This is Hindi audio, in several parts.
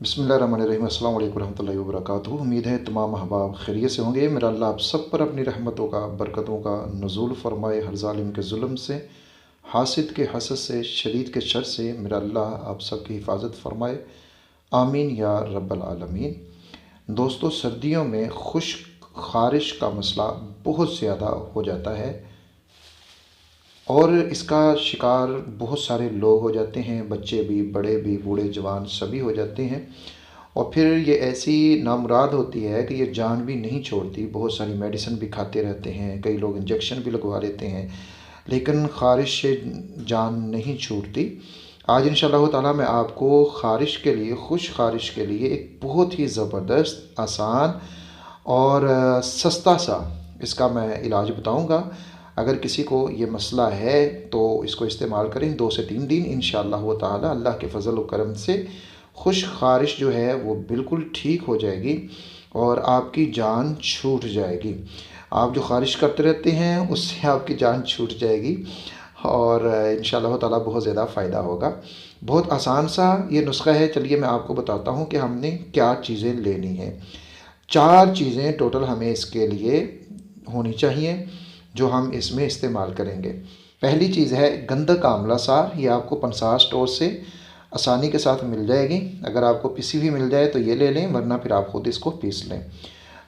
बिस्मिल्लाहिर्रहमानिर्रहीम। अस्सलाम वालेकुम रहमतुल्लाहि व बरकातुहू। उम्मीद है तमाम अहबाब खैरियत से होंगे। मेरा अल्लाह आप सब पर अपनी रहमतों का बरकतों का नुज़ूल फ़रमाए। हर ज़ालिम के जुल्म से, हासिद के हसद से, शरीद के शर से मेरा अल्लाह आप सब की हिफाजत फ़रमाए। आमीन या रब्बल आलमीन। दोस्तों, सर्दियों में खुश्क ख़ारिश का मसला बहुत ज़्यादा हो जाता है और इसका शिकार बहुत सारे लोग हो जाते हैं। बच्चे भी, बड़े भी, बूढ़े जवान सभी हो जाते हैं। और फिर ये ऐसी नामुराद होती है कि ये जान भी नहीं छोड़ती। बहुत सारी मेडिसिन भी खाते रहते हैं, कई लोग इंजेक्शन भी लगवा लेते हैं, लेकिन ख़ारिश से जान नहीं छूटती। आज इंशाअल्लाह ताला मैं आपको ख़ारिश के लिए, खुश ख़ारिश के लिए एक बहुत ही ज़बरदस्त, आसान और सस्ता सा इसका मैं इलाज बताऊंगा। अगर किसी को ये मसला है तो इसको इस्तेमाल करें 2 से 3 दिन, इंशाअल्लाह ताला अल्लाह के फ़ज़ल व करम से खुश ख़ारिश जो है वो बिल्कुल ठीक हो जाएगी और आपकी जान छूट जाएगी। आप जो ख़ारिश करते रहते हैं उससे आपकी जान छूट जाएगी और इंशाअल्लाह ताला बहुत ज़्यादा फ़ायदा होगा। बहुत आसान सा ये नुस्खा है। चलिए मैं आपको बताता हूँ कि हमने क्या चीज़ें लेनी हैं। 4 चीज़ें टोटल हमें इसके लिए होनी चाहिए जो हम इसमें इस्तेमाल करेंगे। पहली चीज़ है गंधक आंवला सार। ये आपको पंसार स्टोर से आसानी के साथ मिल जाएगी। अगर आपको पिसी हुई मिल जाए तो ये ले लें, वरना फिर आप ख़ुद इसको पीस लें।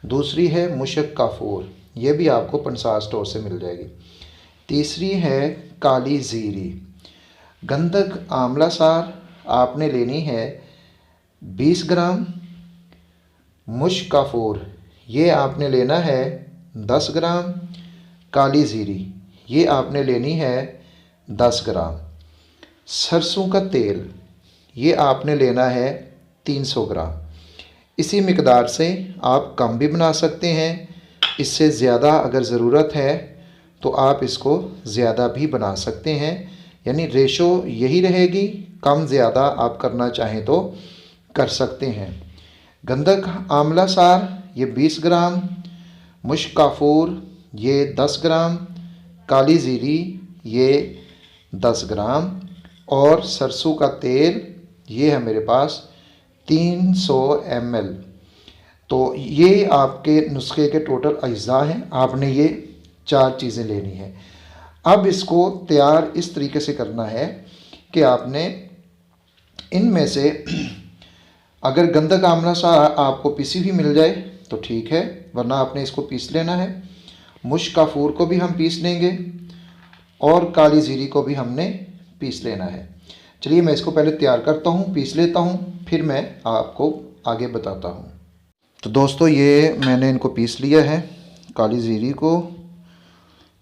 दूसरी है मुशक काफूर। ये भी आपको पंसार स्टोर से मिल जाएगी। तीसरी है काली ज़ीरी। गंधक आंवला सार आपने लेनी है 20 ग्राम। मुश्क काफूर ये आपने लेना है 10 ग्राम। काली ज़ीरी ये आपने लेनी है 10 ग्राम। सरसों का तेल ये आपने लेना है 300 ग्राम। इसी मिकदार से आप कम भी बना सकते हैं। इससे ज़्यादा अगर ज़रूरत है तो आप इसको ज़्यादा भी बना सकते हैं, यानी रेशो यही रहेगी। कम ज़्यादा आप करना चाहें तो कर सकते हैं। गंधक आंवला सार ये 20 ग्राम, मुश्क काफूर ये 10 ग्राम, काली ज़ीरी ये 10 ग्राम और सरसों का तेल ये है मेरे पास 300 ml। तो ये आपके नुस्खे के टोटल अज्जा हैं। आपने ये 4 चीज़ें लेनी है। अब इसको तैयार इस तरीके से करना है कि आपने इनमें से अगर गंधक आंवला सार आपको पिसी हुई मिल जाए तो ठीक है, वरना आपने इसको पीस लेना है। मुश्क काफूर को भी हम पीस लेंगे और काली ज़ीरी को भी हमने पीस लेना है। चलिए मैं इसको पहले तैयार करता हूँ, पीस लेता हूँ, फिर मैं आपको आगे बताता हूँ। तो दोस्तों, ये मैंने इनको पीस लिया है, काली ज़ीरी को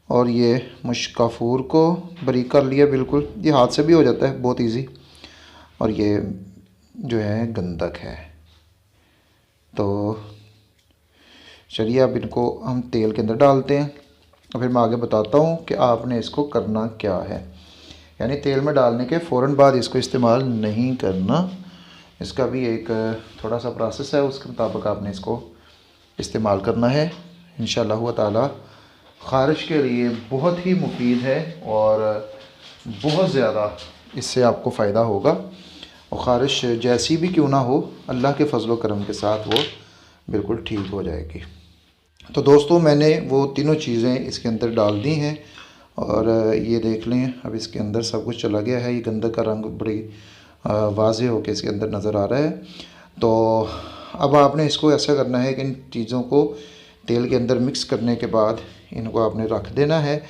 और ये मुश्क काफूर को बारीक कर लिया बिल्कुल। ये हाथ से भी हो जाता है, बहुत इजी। और ये जो है गंधक है। तो चलिए अब इनको हम तेल के अंदर डालते हैं और फिर मैं आगे बताता हूँ कि आपने इसको करना क्या है। यानी तेल में डालने के फ़ौरन बाद इसको इस्तेमाल नहीं करना। इसका भी एक थोड़ा सा प्रोसेस है, उसके मुताबिक आपने इसको इस्तेमाल करना है। इंशाअल्लाह ताला ख़ारिश के लिए बहुत ही मुफीद है और बहुत ज़्यादा इससे आपको फ़ायदा होगा। और ख़ारिश जैसी भी क्यों ना हो, अल्लाह के फ़ज़ल व करम के साथ वो बिल्कुल ठीक हो जाएगी। तो दोस्तों, मैंने वो तीनों चीज़ें इसके अंदर डाल दी हैं और ये देख लें अब इसके अंदर सब कुछ चला गया है। ये गंधक का रंग बड़ी वाज़े होकर इसके अंदर नज़र आ रहा है। तो अब आपने इसको ऐसा करना है कि इन चीज़ों को तेल के अंदर मिक्स करने के बाद इनको आपने रख देना है।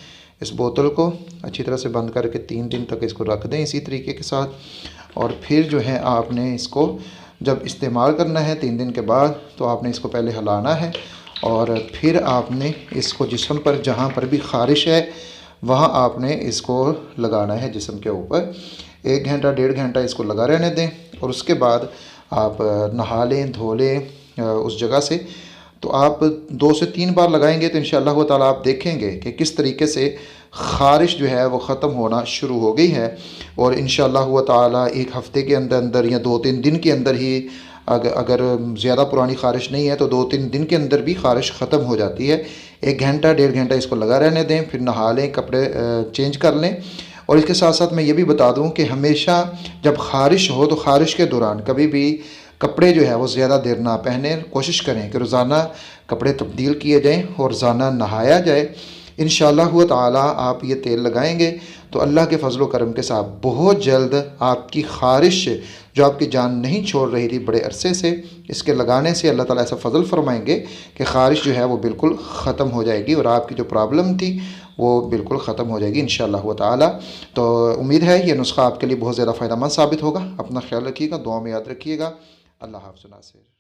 इस बोतल को अच्छी तरह से बंद करके 3 दिन तक इसको रख दें इसी तरीके के साथ। और फिर जो है आपने इसको जब इस्तेमाल करना है 3 दिन के बाद, तो आपने इसको पहले हिलाना है और फिर आपने इसको जिस्म पर, जहाँ पर भी ख़ारिश है वहाँ आपने इसको लगाना है जिस्म के ऊपर। 1 घंटा 1.5 घंटा इसको लगा रहने दें और उसके बाद आप नहा लें, धो लें उस जगह से। तो आप 2 से 3 बार लगाएंगे तो इंशाअल्लाह ताला आप देखेंगे कि किस तरीके से ख़ारिश जो है वो ख़त्म होना शुरू हो गई है। और इंशाअल्लाह ताला 1 हफ़्ते के अंदर अंदर या 2-3 दिन के अंदर ही, अगर ज़्यादा पुरानी ख़ारिश नहीं है तो 2-3 दिन के अंदर भी ख़ारिश ख़त्म हो जाती है। 1 घंटा 1.5 घंटा इसको लगा रहने दें, फिर नहा लें, कपड़े चेंज कर लें। और इसके साथ साथ मैं ये भी बता दूं कि हमेशा जब ख़ारिश हो तो ख़ारिश के दौरान कभी भी कपड़े जो है वो ज़्यादा देर ना पहने, कोशिश करें कि रोज़ाना कपड़े तब्दील किए जाएँ और रोज़ाना नहाया जाए। इंशाअल्लाह ताला आप ये तेल लगाएंगे तो अल्लाह के फजल करम के साथ बहुत जल्द आपकी ख़ारिश जो आपकी जान नहीं छोड़ रही थी बड़े अरसे से, इसके लगाने से अल्लाह ताला ऐसा फ़ज़ल फ़रमाएंगे कि ख़ारिश जो है वो बिल्कुल ख़त्म हो जाएगी और आपकी जो प्रॉब्लम थी वो बिल्कुल ख़त्म हो जाएगी इंशाअल्लाह ताला। तो उम्मीद है ये नुस्खा आपके लिए बहुत ज़्यादा फ़ायदेमंद साबित होगा। अपना ख्याल रखिएगा, दुआ में याद रखिएगा। अल्लाह हाफ़िज़ नासिर।